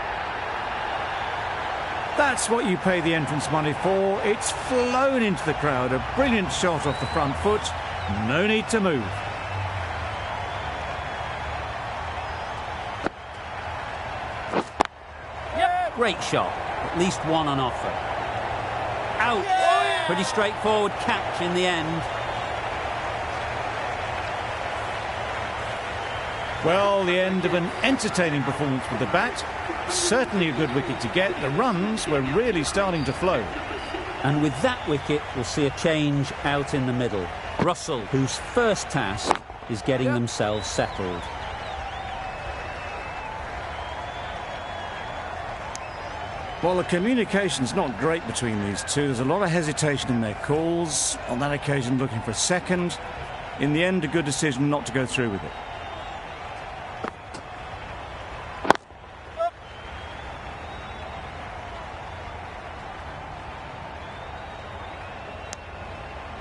That's what you pay the entrance money for. It's flown into the crowd. A brilliant shot off the front foot. No need to move. Great shot. At least one on offer. Out. Pretty straightforward catch in the end. Well, the end of an entertaining performance with the bat. Certainly a good wicket to get. The runs were really starting to flow. And with that wicket, we'll see a change out in the middle. Russell, whose first task is getting themselves settled. Well, the communication's not great between these two. There's a lot of hesitation in their calls. On that occasion, looking for a second. In the end, a good decision not to go through with it.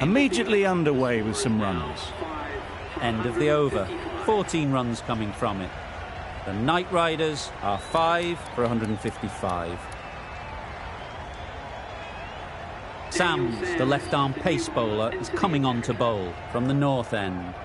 Immediately underway with some runs. End of the over. 14 runs coming from it. The Knight Riders are 5 for 155. Sams, the left-arm pace bowler, is coming on to bowl from the north end.